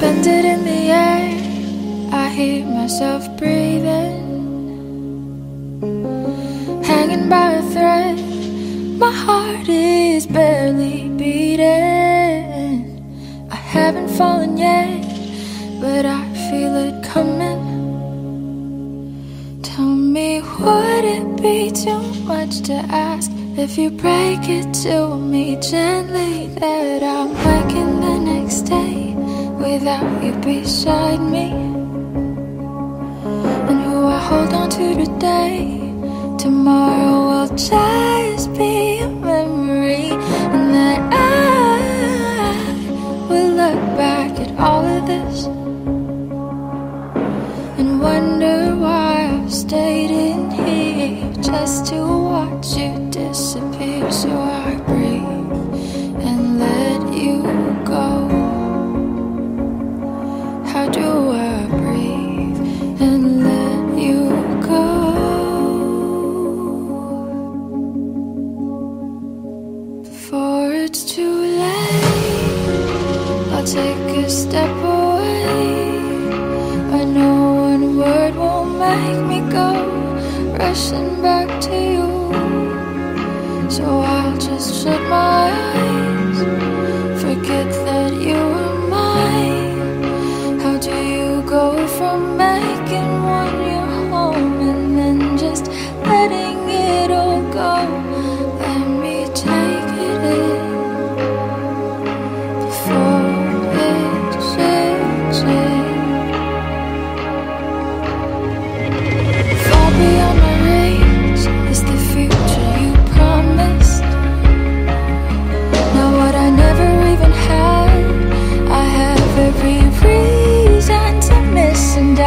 Suspended in the air, I hear myself breathing, hanging by a thread. My heart is barely beating. I haven't fallen yet, but I feel it coming. Tell me, would it be too much to ask if you break it to me gently that I'm waking the next day without you beside me? And who I hold on to today, tomorrow will just be a memory. And that I will look back at all of this and wonder why I've stayed in here just to watch you disappear. So I breathe and let you go. How do I breathe and let you go? Before it's too late, I'll take a step away. I know one word won't make me go rushing back to you. So I'll just shut my eyes, forget that you were mine. How do you go from making one your home and then just letting it all go? Let me take it in before it sinks in. Far beyond my reach is the future you promised. Now what I never even had, I have every reason to miss. And I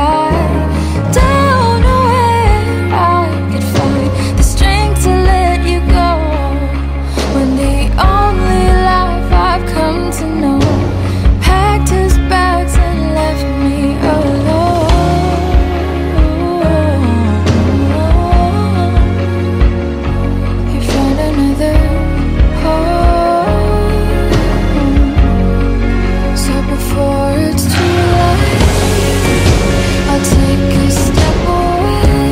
don't know where I could find the strength to let you go, when the only life I've come to know packed his bags and left me alone. You found another home. So before it's too late, I'll take a step away.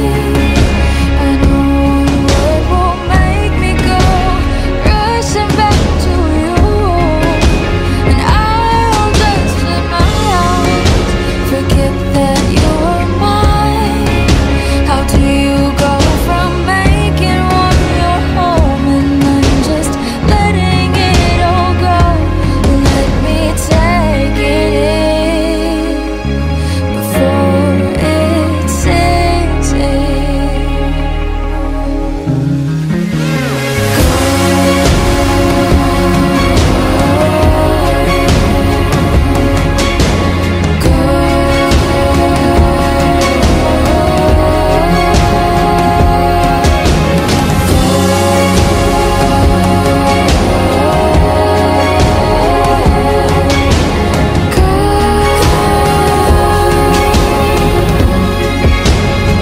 I know one word won't make me go rushing back to you. And I'll just shut my eyes, forget that you were mine. How do you go from making one your home and then just letting it all go? Let me take it in before it sinks in.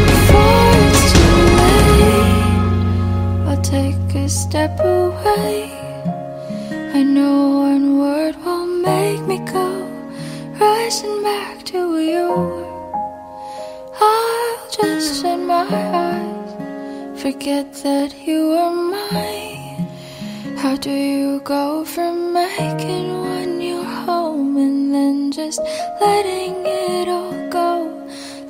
Before it's too late, I'll take a step away. I know one word won't make me go rushing back to you. I'll just shut my eyes, forget that you were mine. How do you go from making one your home and then just letting it all go?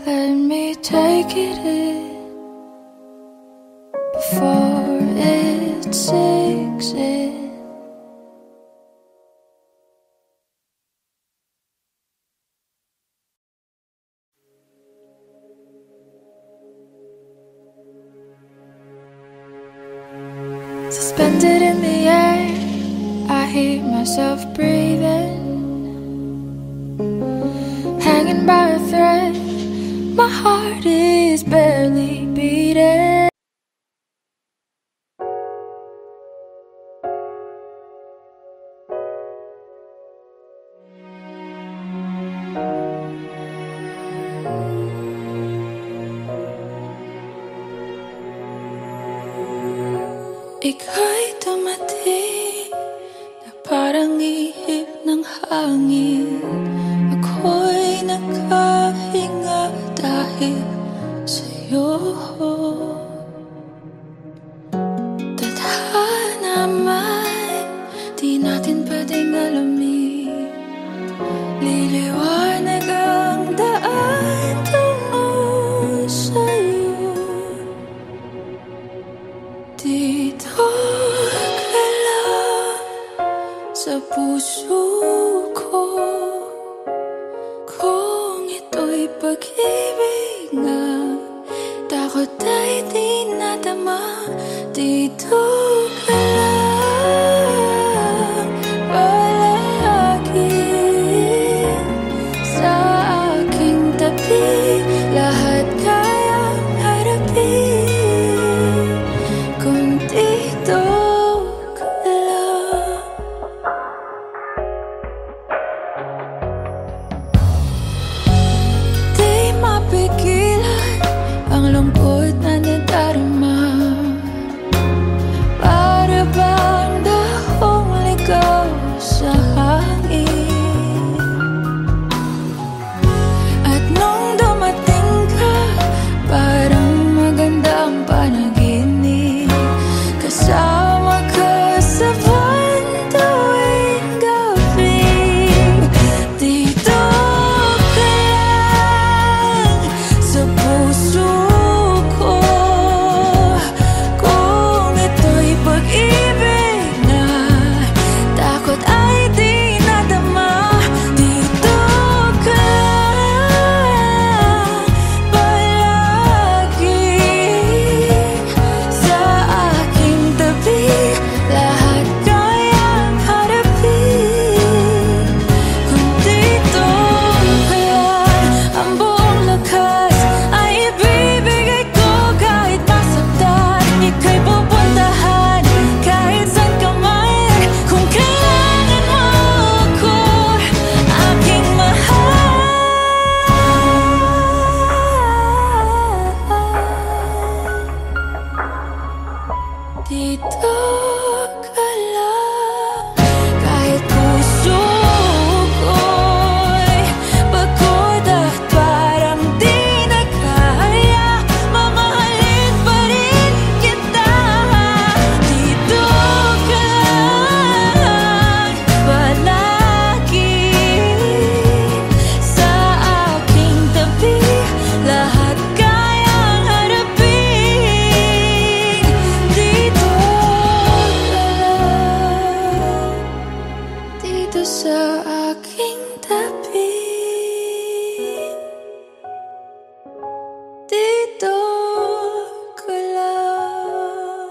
Let me take it in before it sinks in. Suspended in the air, I hear myself breathing, hanging by a thread. My heart is barely beating. Ika'y dumating na parang ihip ng hangin. Ako nakahinga dahil sa'yo. Tadhana man, di natin pwedeng alamin. Liliwanag ang daan tungo sa'yo. Dito ka lang sa puso ko. Kung ito'y pag-ibig nga, takot ay di nadama. Dito ka lang palagi sa aking tabi. Lahat kayang harapin kung dito ka lang. Di mapigilan ang lungkot na nadarama. Para bang dahong ligaw sa hangin. At nung dumating ka, parang magandang panaginip. Kasama ka sa buwan tuwing gabi. Dito ka lang sa puso ko. Kung ito'y pag-ibig na, takot ay di nadama. Dito ka lang palagi sa aking tabi. Lahat kayang harapin kung dito ka lang. Ang buong lakas ay ibibigay ko kahit masaktan. Ika'y pupuntahan kahit saan ka man. Kung kailangan mo ako, aking mahal. Dito ka lang kahit puso ko'y pagod at parang di na kaya. Mamahalin pa rin kita. Dito ka lang palagi sa aking tabi. Lahat kayang harapin. Dito ka lang, dito sa aking tabi. Dito ka lang.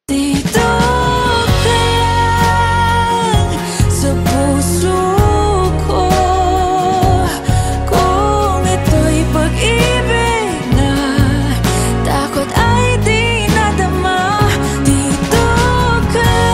Dito ka lang sa puso ko. Kung ito'y pag-ibig na, takot ay di nadama. Dito ka lang.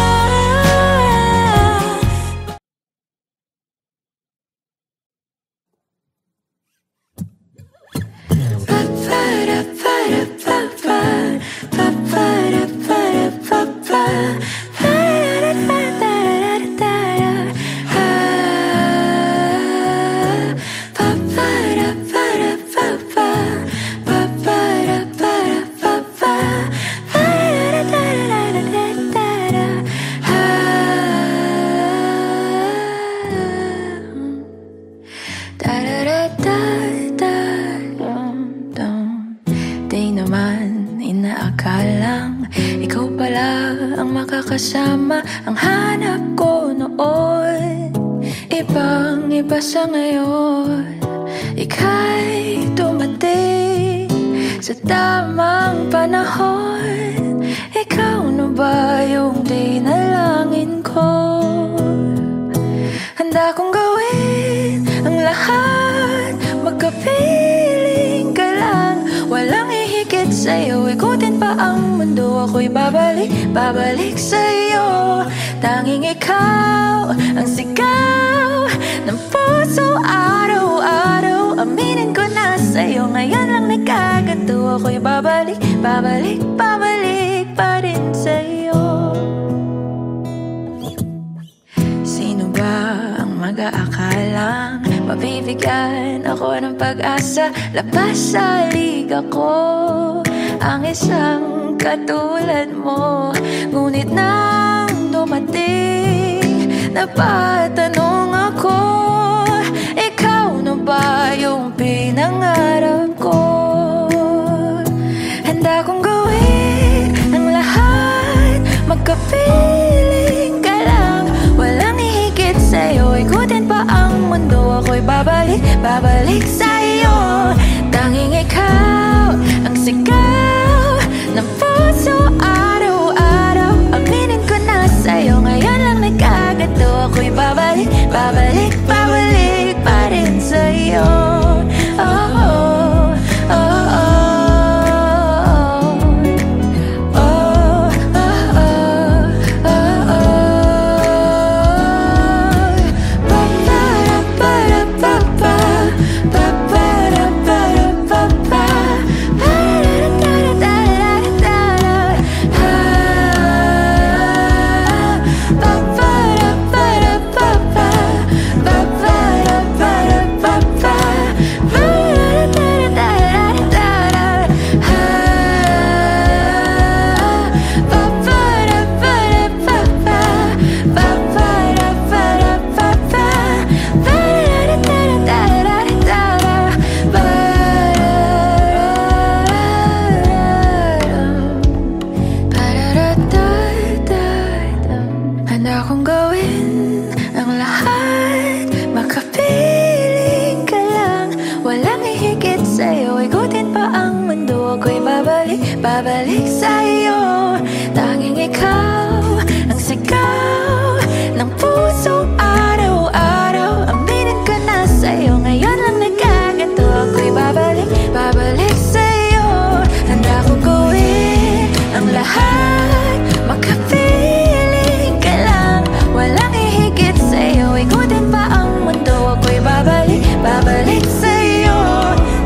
Di naman inaakalang ikaw pala ang makakasama. Ang hanap ko noon, ibang iba sa ngayon. Ika'y dumating sa tamang panahon. Ikaw na ba yung dinalangin ko? Handa kong gawin ang lahat, magkapiling ka lang. Walang ihigit sa'yo, ikutin pa ang mundo. Ako'y babalik, babalik sa'yo. Tanging ikaw ang sigaw ng puso araw-araw. Aminin ko na sa'yo, ngayon lang nagkaganto. Ako'y babalik, babalik, babalik pa rin sa'yo. Sino ba ang mag-aakalang mabibigyan ako ng pag-asa? Labas sa liga ko ang isang katulad mo. Ngunit nang dumating, napatanong ako, ikaw na ba yung pinangarap ko? Handa kong gawin ang lahat, magkapiling ka lang. Walang hihigit sa'yo, ikutin pa ang mundo. Ako'y babalik, babalik sa'yo. Tanging ikaw ang sigaw ng puso araw-araw. Aminin ko na sa'yo, ngayon lang nagkaganto. Ako'y babalik, babalik, babalik pa rin sa'yo. Oh, oh, oh, oh. Babalik sa'yo, tanging ikaw ang sigaw ng puso araw-araw. Aminin ko na sa'yo, ngayon lang nagkaganto. Ako'y babalik, babalik sa'yo. Handa kong gawin ang lahat, magkapiling ka lang. Walang hihigit sa'yo, ikutin pa ang mundo. Ako'y babalik, babalik sa'yo.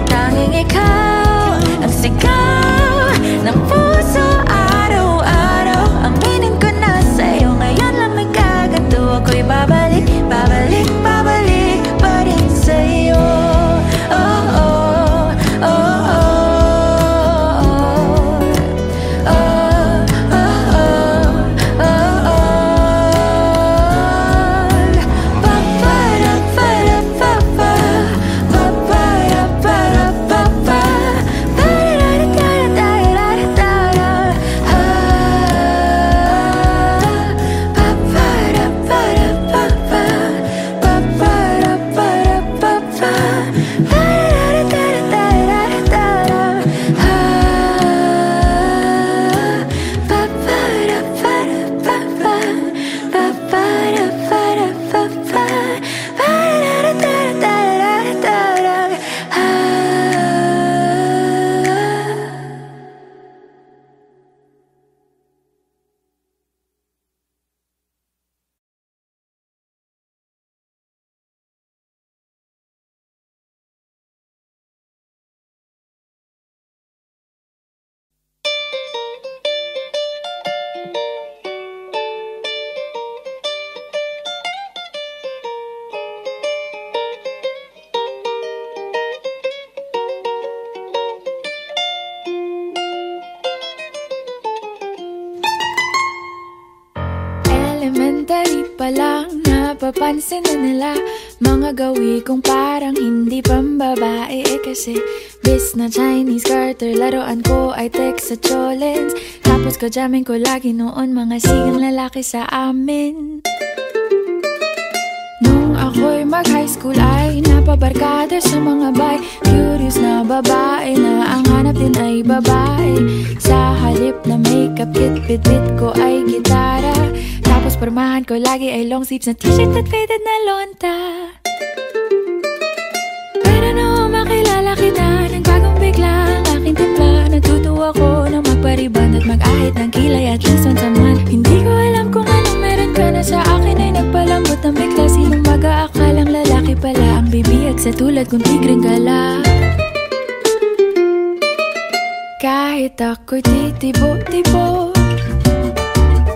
Tanging ikaw ang sigaw ng puso araw-araw. Aminin ko na sa'yo, ngayon lang nagkaganto. Ako'y babalik, babalik, babalik pa rin sa'yo. Oh, oh, oh, oh. Elementary pa lang, napapansin na nila mga gawi kong parang hindi pambabae. Kasi bis na Chinese Carter, laruan ko ay text sa cholens. Tapos kajamin ko lagi noon mga sigang lalaki sa amin. Nung ako'y mag-high school ay napabarkada sa mga bay. Curious na babae na ang hanap din ay babae. Sa halip na makeup kit, bit-bit ko ay gitara. Tapos pormahan ko lagi ay long sleeves na t-shirt at faded na lonta. Pero nung makilala kita, nagbagong bigla ang aking timpla. Natutuwa ko na magpariban at mag-ahit ng kilay at least once a month. Hindi ko alam kung anong meron ka sa tulad kong tigreng gala. Kahit ako'y titibok-tibok,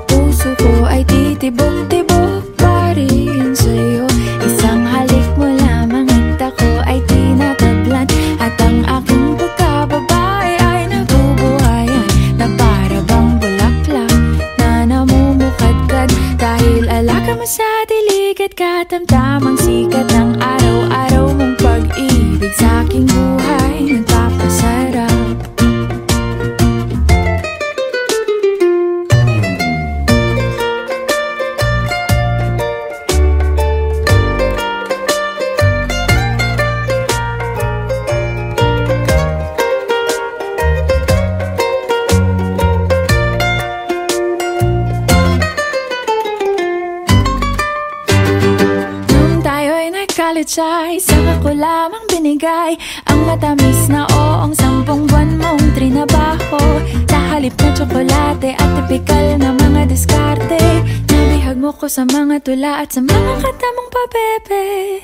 puso ko ay titibok-tibok pa rin sa'yo. Isang halik mo lamang at ako ay tinatablan, at ang aking pagkababae ay nabubuhayan na para bang bulaklak na namumukadkad. Dahil alaka mo sa dilig at katamtamang sikat ng araw-araw mong pag-ibig sa aking buhay nagpapasarap. Isang ako lamang binigay ang matamis na oong 10 buwan mong trinabaho. Sa halip na tsokolate at tipikal na mga diskarte, nabihag mo ko sa mga tula at sa mga katamong pabebe.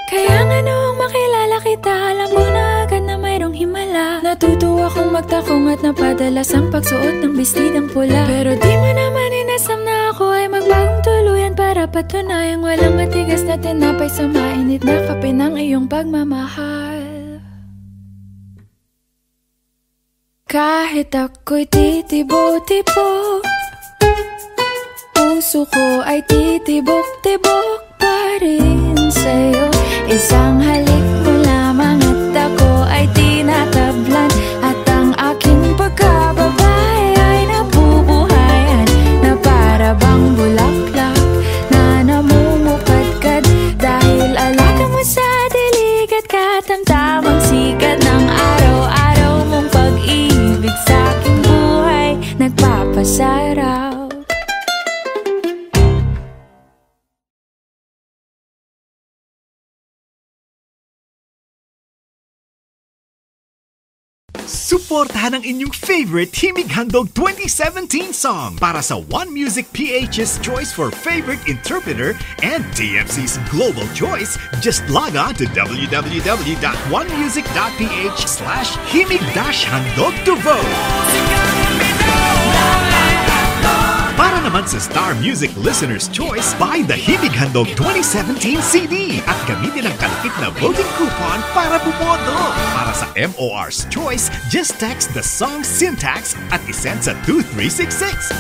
Kaya nga noong makilala kita, alam mo na agad na mayroong himala. Natutuwa kong magtakong at napadalas ang pagsuot ng bestidang pula. Pero di mo naman inasam na ako ay magbagong tuluyan para patunayang walang matigas na tinapay sa mainit na kape ng iyong pagmamahal. Kahit ako'y titibo-tibo, puso ko ay titibok-tibok pa rin sa'yo. Isang halik mo lamang at ako ay tinatablan, at ang aking pagkababae ay nabubuhayan na para bang bulaklak na namumukadkad. Dahil alaka mo sa dilig at katamtamang sikat ng araw-araw mong pag-ibig sa aking buhay nagpapasarap. Suportahan ang inyong favorite Himig Handog 2017 song para sa One Music PH's choice for favorite interpreter and TFC's global choice. Just log on to www.onemusic.ph/himig-handog to vote. Para naman sa Star Music Listener's Choice, buy the Himig Handog 2017 CD at gamitin ang kalakip na voting coupon para bumoto. Para sa MOR's Choice, just text the song syntax at isend sa 2366.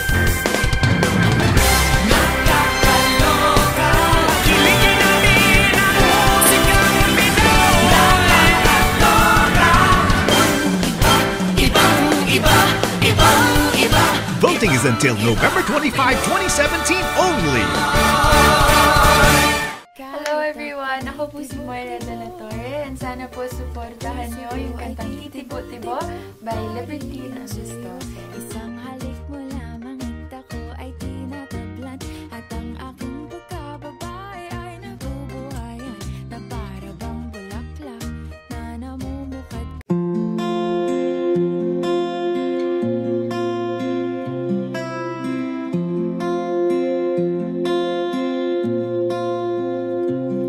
Voting is until November 25, 2017 only. Hello everyone! Ako po si Moira de la Torre, and sana po suportahan nyo yung kantang Titibo-Tibo by Liberty Sisto. Isang halik mo lamang at ako ay tinatablan, at ang aking pagkababae ay nabubuhayan na para bang bulaklak na namumukad.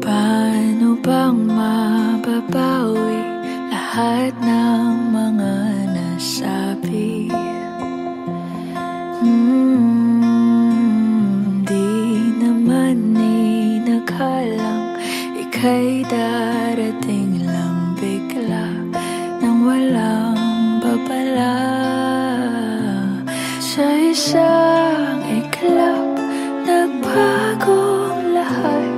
Paano bang mababawi lahat ng mga nasabi? Di naman inakalang ika'y darating lang bigla nang walang babala. Sa isang iklap, nagbagong lahat.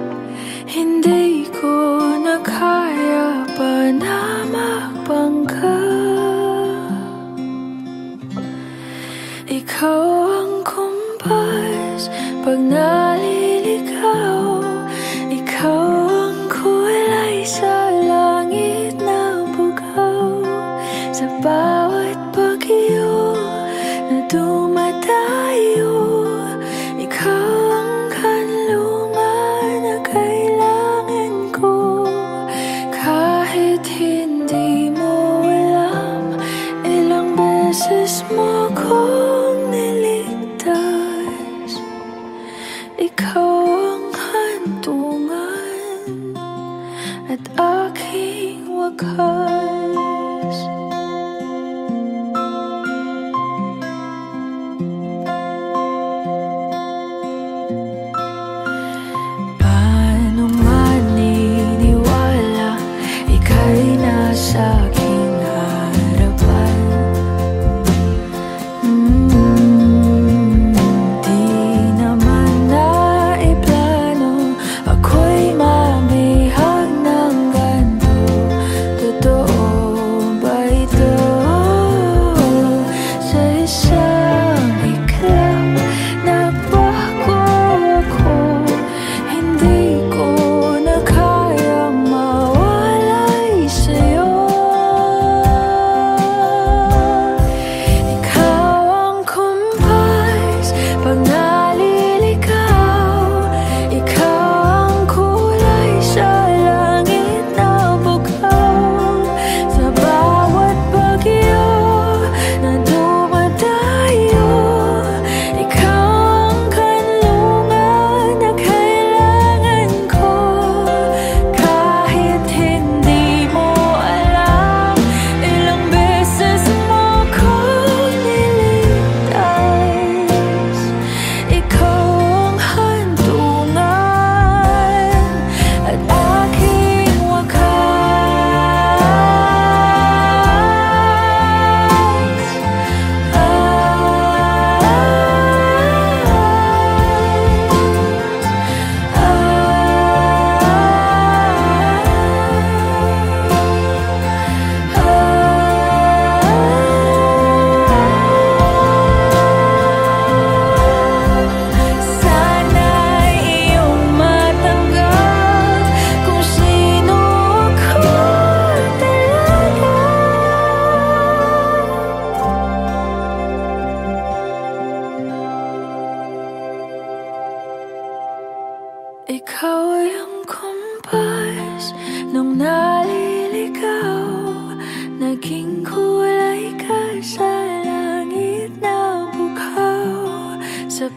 Hindi ko na kaya pa na magbangga. Ikaw ang kumpas pag naliligaw. Ikaw ang kulay sa langit na bugaw. Sa bawat bagyo na dumadayo, ikaw ang kanlungan na kailangan ko. Kahit hindi mo alam, ilang beses mo kong niligtas. Ikaw ang hantungan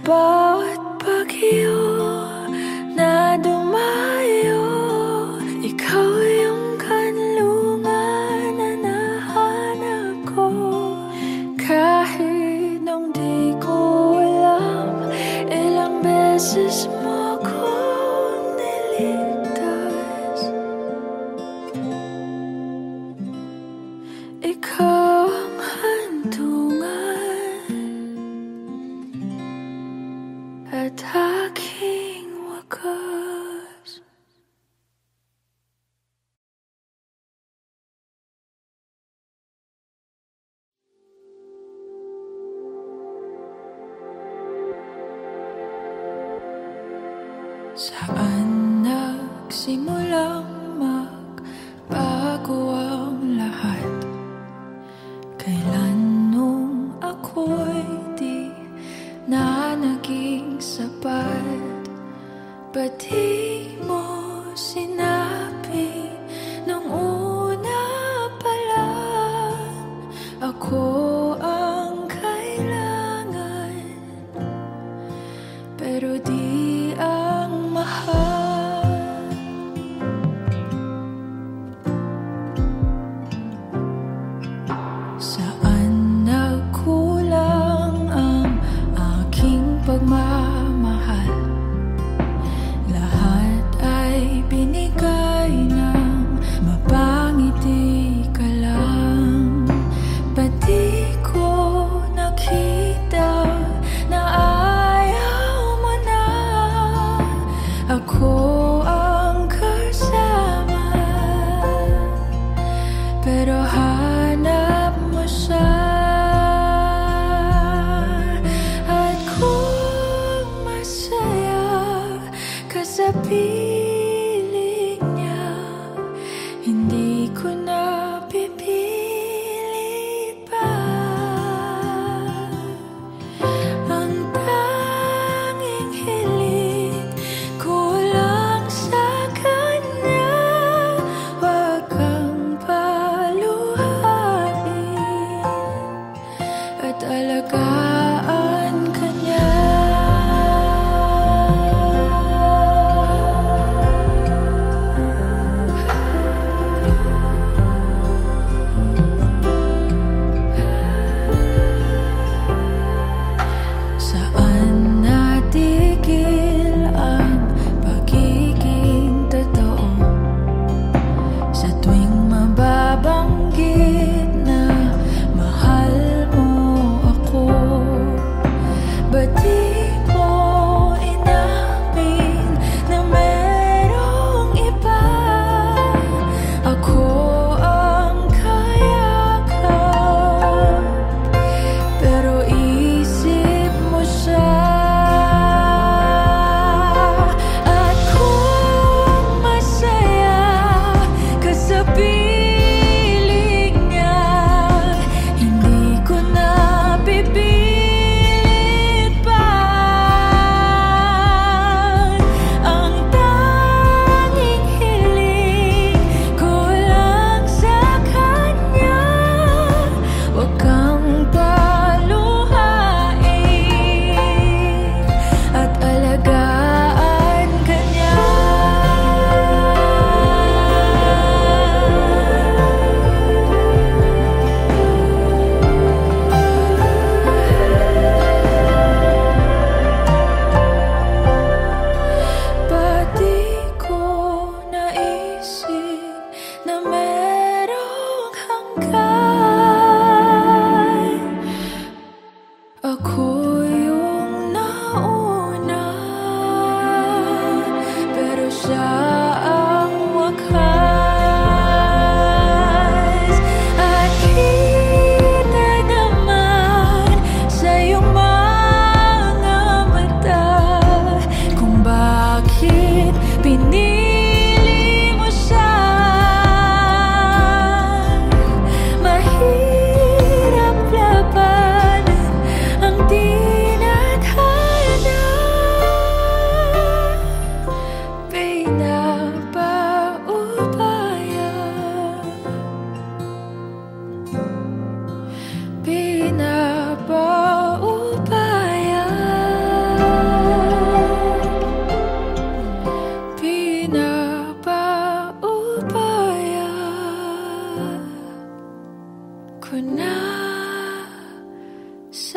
bawat bagyo na dumayo, ikaw yung kanlungan na nahanap ko. Kahit nung di ko alam, ilang beses mo kong niligtas. Ikaw ang hantungan at aking wakas. Saan nagsimulang magbago ang lahat? Kailan nung ako'y di na naging sapat? Ba't di mo sinabi nung una pa lang ako ang kailangan, pero di ang mahal? Saan nagkulang ang aking pagmamahal? Lahat ay binigay ng mapangiti ka lang. Ba't di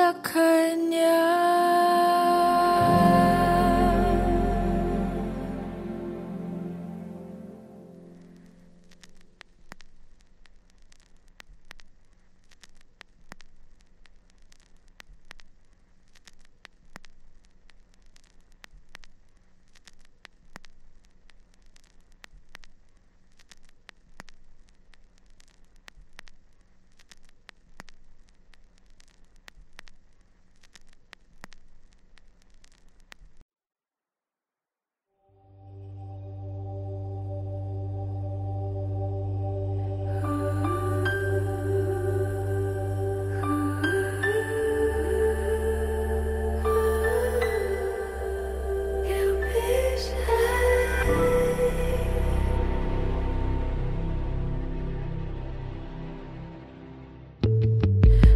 sa kanya.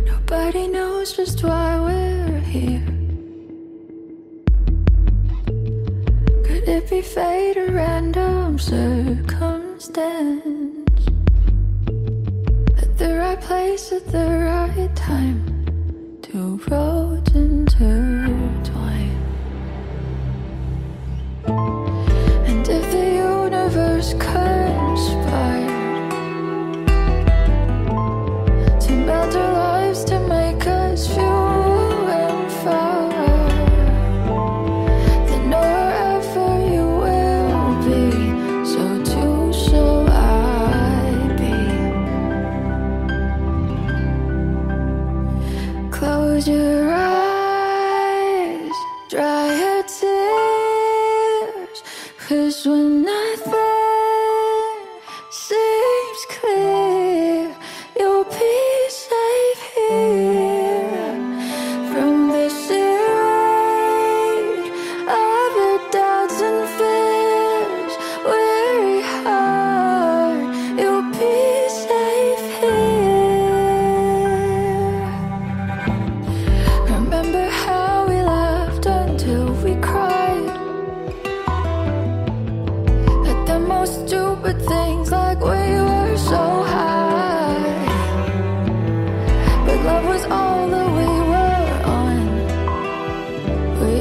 Nobody knows just why we're here. Could it be fate or random circumstance? At the right place at the right time, two roads intertwine. And if the universe conspired to melt our lives to make us few and far, then wherever you will be, so too shall I be. Close your eyes, dry your tears, 'cause when nothing seems clear, you'll be safe here. From the seed of your doubts and fears, weary heart, you'll be safe here. Remember how we laughed until we cried at the most stupid things, like we were so high. But love was all that we were on. We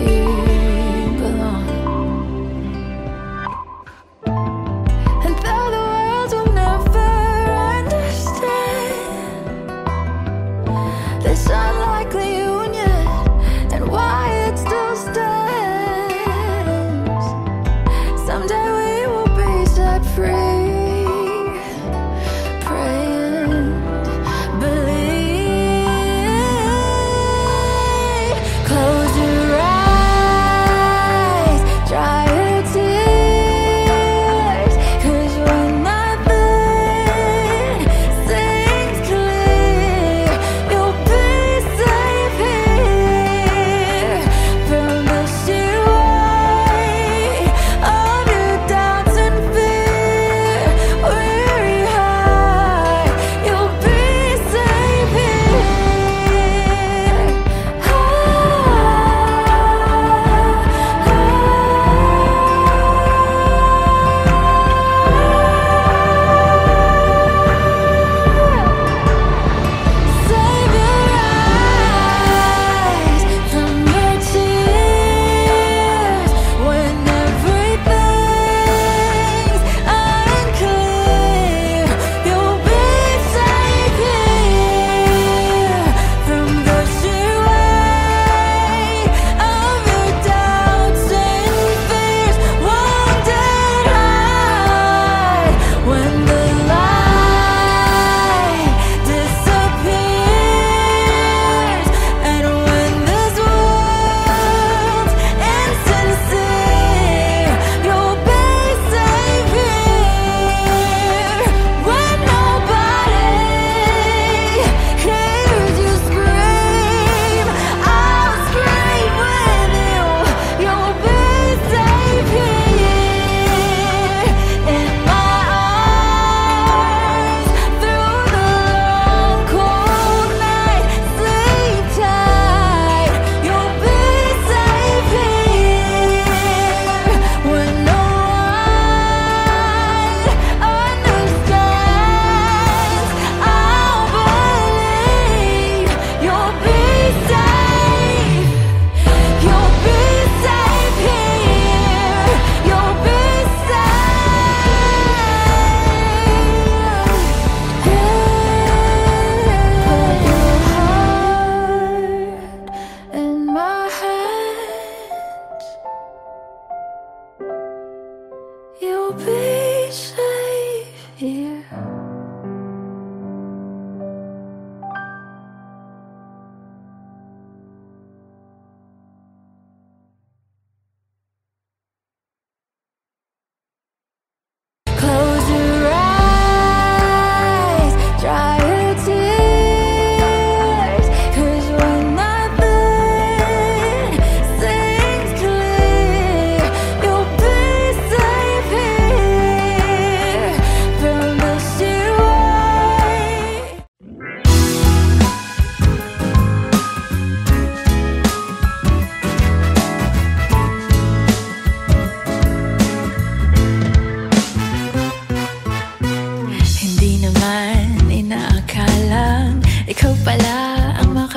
belong. And though the world will never understand this unlikely union and why it still stands, someday we will be set free. Pray and believe. Close your eyes, dry your tears, 'cause when nothing seems clear, you'll be safe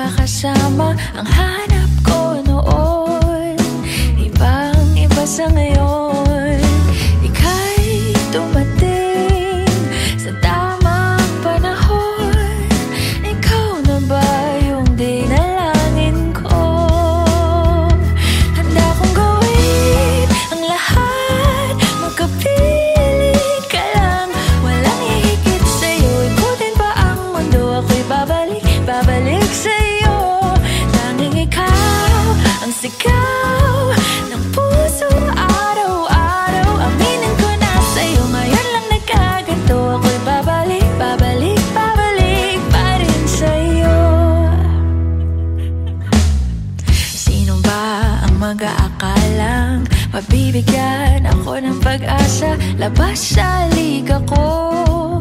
makakasama ang hanap ko noon. Ibang-iba sa ngayon, ika'y dumating sa tamang panahon. Ikaw na ba yung dinalangin ko? Handa kong gawin ang lahat, magkapiling ka lang. Walang hihigit sa'yo, ikutin pa ang mundo. Ako'y babalik sa'yo. Tanging ikaw ang sigaw ng puso araw-araw. Aminin ko na sa'yo, ngayon lang nagkaganto. Ako'y babalik pa rin sa'yo. Sino ba ang mag-aakalang mabibigyan ako ng pag-asa? Labas sa liga ko,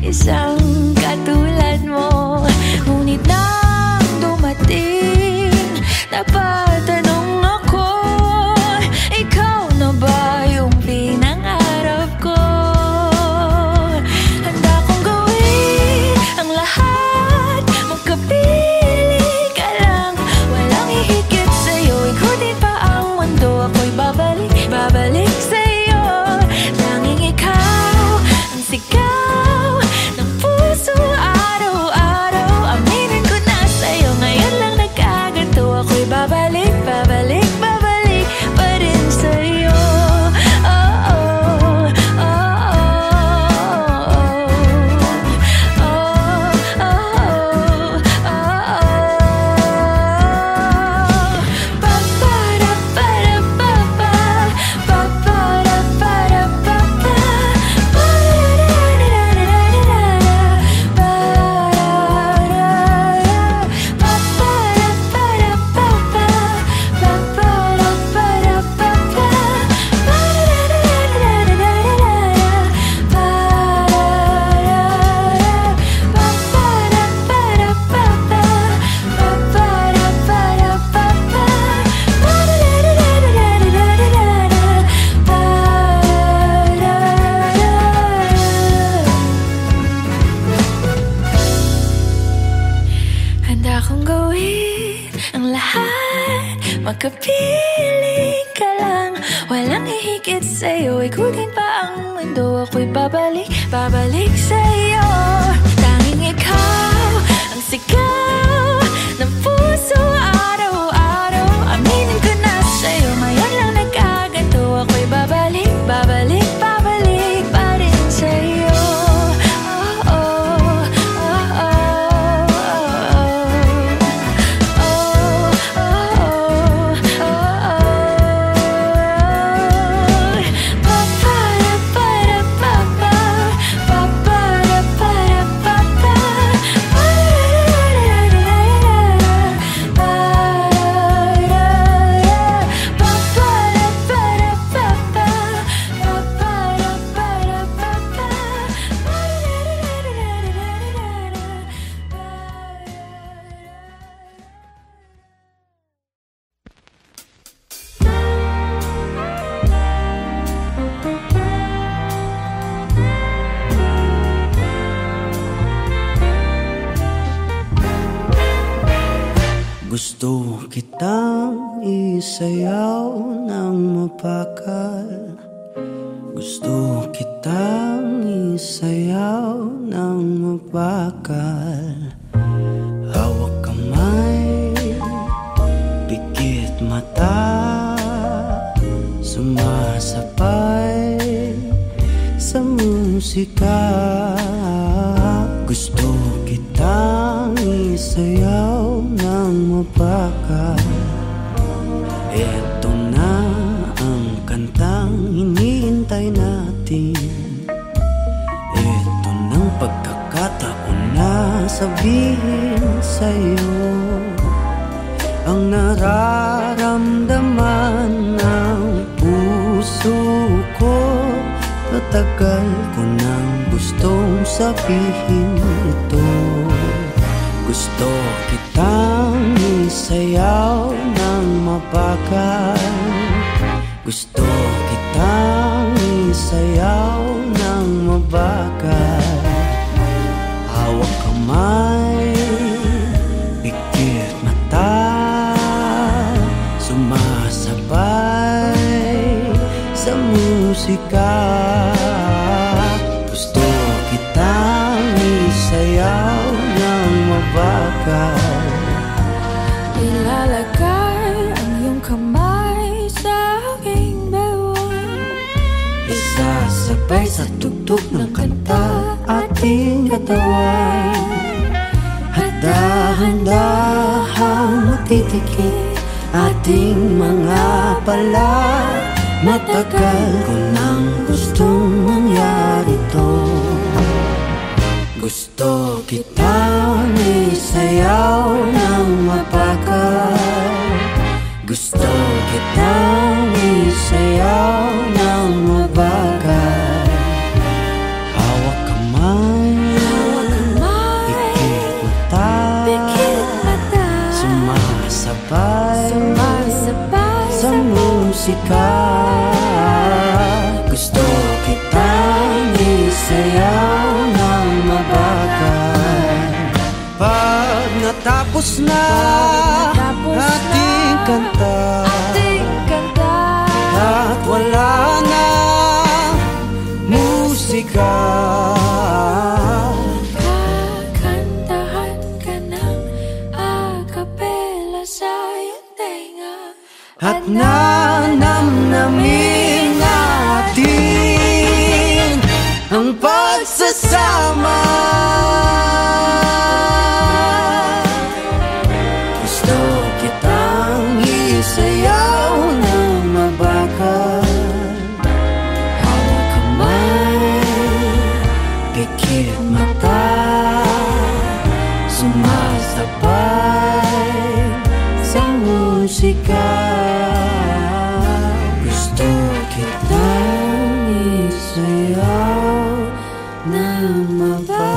isang katulad mo. Ngunit nang dumating, napatanong ako, ikaw na ba yung pinangarap ko? Handa kong gawin ang lahat, magkapiling ka lang. Walang hihigit sa'yo, ikutin pa ang mundo. Ako'y babalik sa'yo. Tanging ikaw ang sigaw ng puso araw-araw. Aminin ko na sa'yo, ngayon lang nagkaganto. Ako'y babalik pa rin sa'yo. Oh, oh, oh, oh, oh, oh, handa kong gawin ang lahat, magkapiling ka lang. Walang hihigit sa'yo, ikutin pa ang mundo. Ako'y babalik sa'yo. Tanging ikaw ang sigaw ng puso araw-araw. Aminin ko na sa'yo, ngayon lang nagkaganto. Ako'y babalik pa rin sa'yo. Oh, oh, oh, oh, Gusto kitang isayaw ng mapakal. Gusto kitang isayaw ng mapakal. Hawak kamay, pikit mata, sumasabay sa musika. Gusto kitang isayaw ng mapakal. Eto na ang kantang hinihintay natin. Eto ng pagkakataon na sabihin sa'yo ang nararamdaman ng puso ko. Matagal ko nang gustong sabihin ito. Gusto kitang isayaw ng mabagal. Gusto kitang isayaw ng mabagal. Hawak kamay, pikit musika. Gusto kitang isayaw ng mabagal. Ilalagay ang iyong kamay sa aking bewang. Isasabay sa tugtog ng kanta ating katawan. At dahan-dahang matitikit ating mga pala. Matagal ko nang gustong mangyari to. Gusto kitang isayaw ng mabagal. Gusto kitang isayaw ng mabagal. Hawak kamay, Pikit mata, sumasabay sa musika. Gusto kitang isayaw ng mabagal. Pag natapos na ating kanta, at wala na musika, kakantahan ka ng akapela sa iyong tenga. at nanamnamin natin ang pagsasama. Gusto kitang isayaw ng mabagal. Hawak kamay, pikit mata, sumasabay sa musika. Gusto kitang isayaw ng mabagal.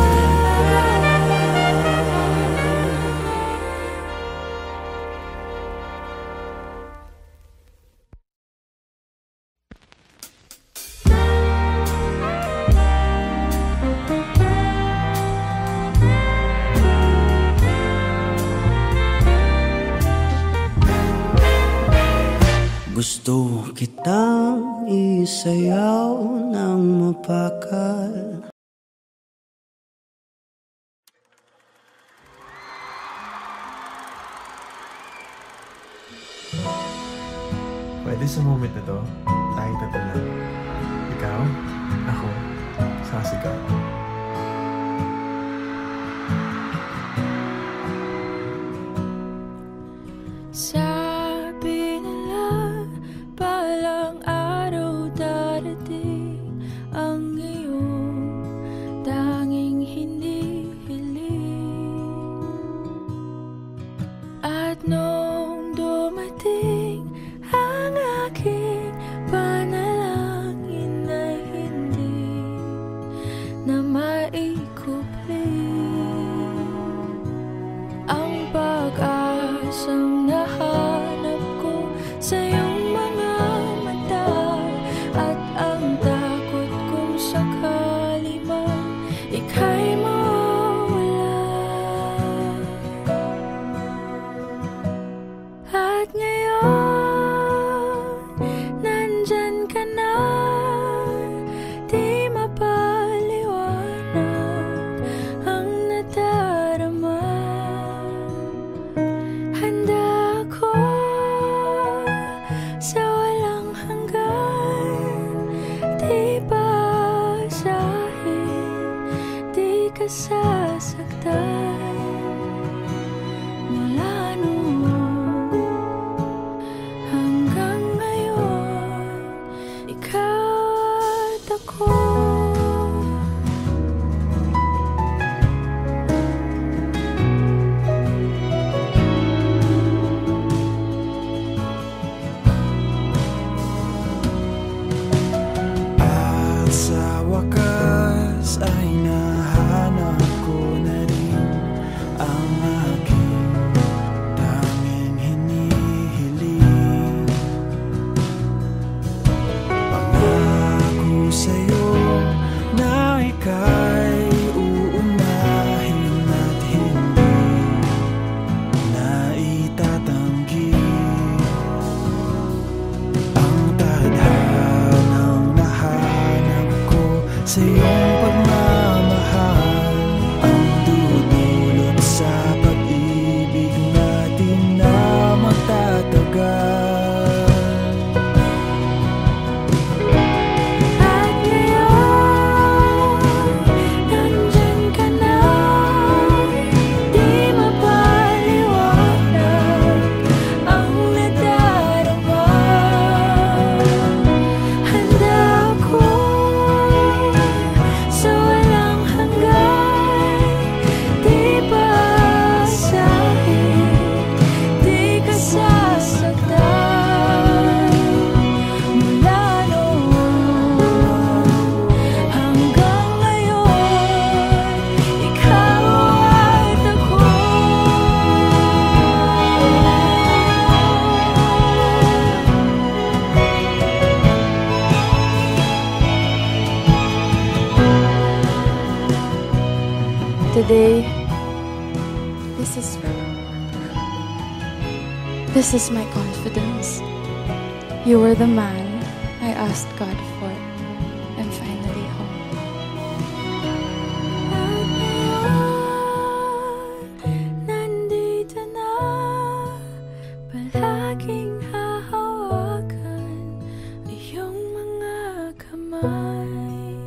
Gusto kitang isayaw ng mabagal. Pwede sa moment na to, tayo tatlo. Ikaw, ako, sasigaw. Sabi nila, balang araw darating ang iyong tanging hinihiling. At nung dumating ang aking panalangin ay hindi na maikupli. Ang pag-asang nahanap ko sa iyong mga mata, at ang takot kung sakali man ika'y mawala. Today, this is my confidence. You were the man I asked God for. I'm finally home. Nandito na, palaging hahawakan iyong mga kamay.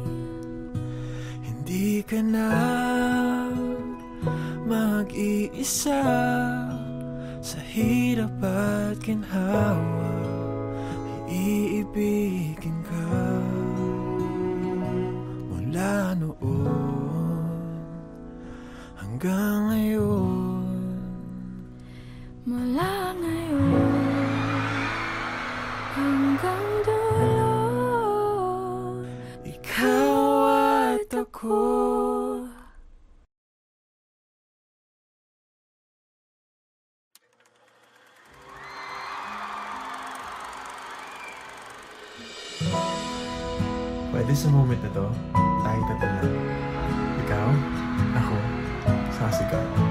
Hindi ka na mag-iisa sa hirap at ginhawa. Iibigin ka mula noon hanggang ngayon. Mula ngayon hanggang dulo, ikaw at ako. Pwede sa moment na to, tayo tatlo lang. Ikaw, ako, sasigaw.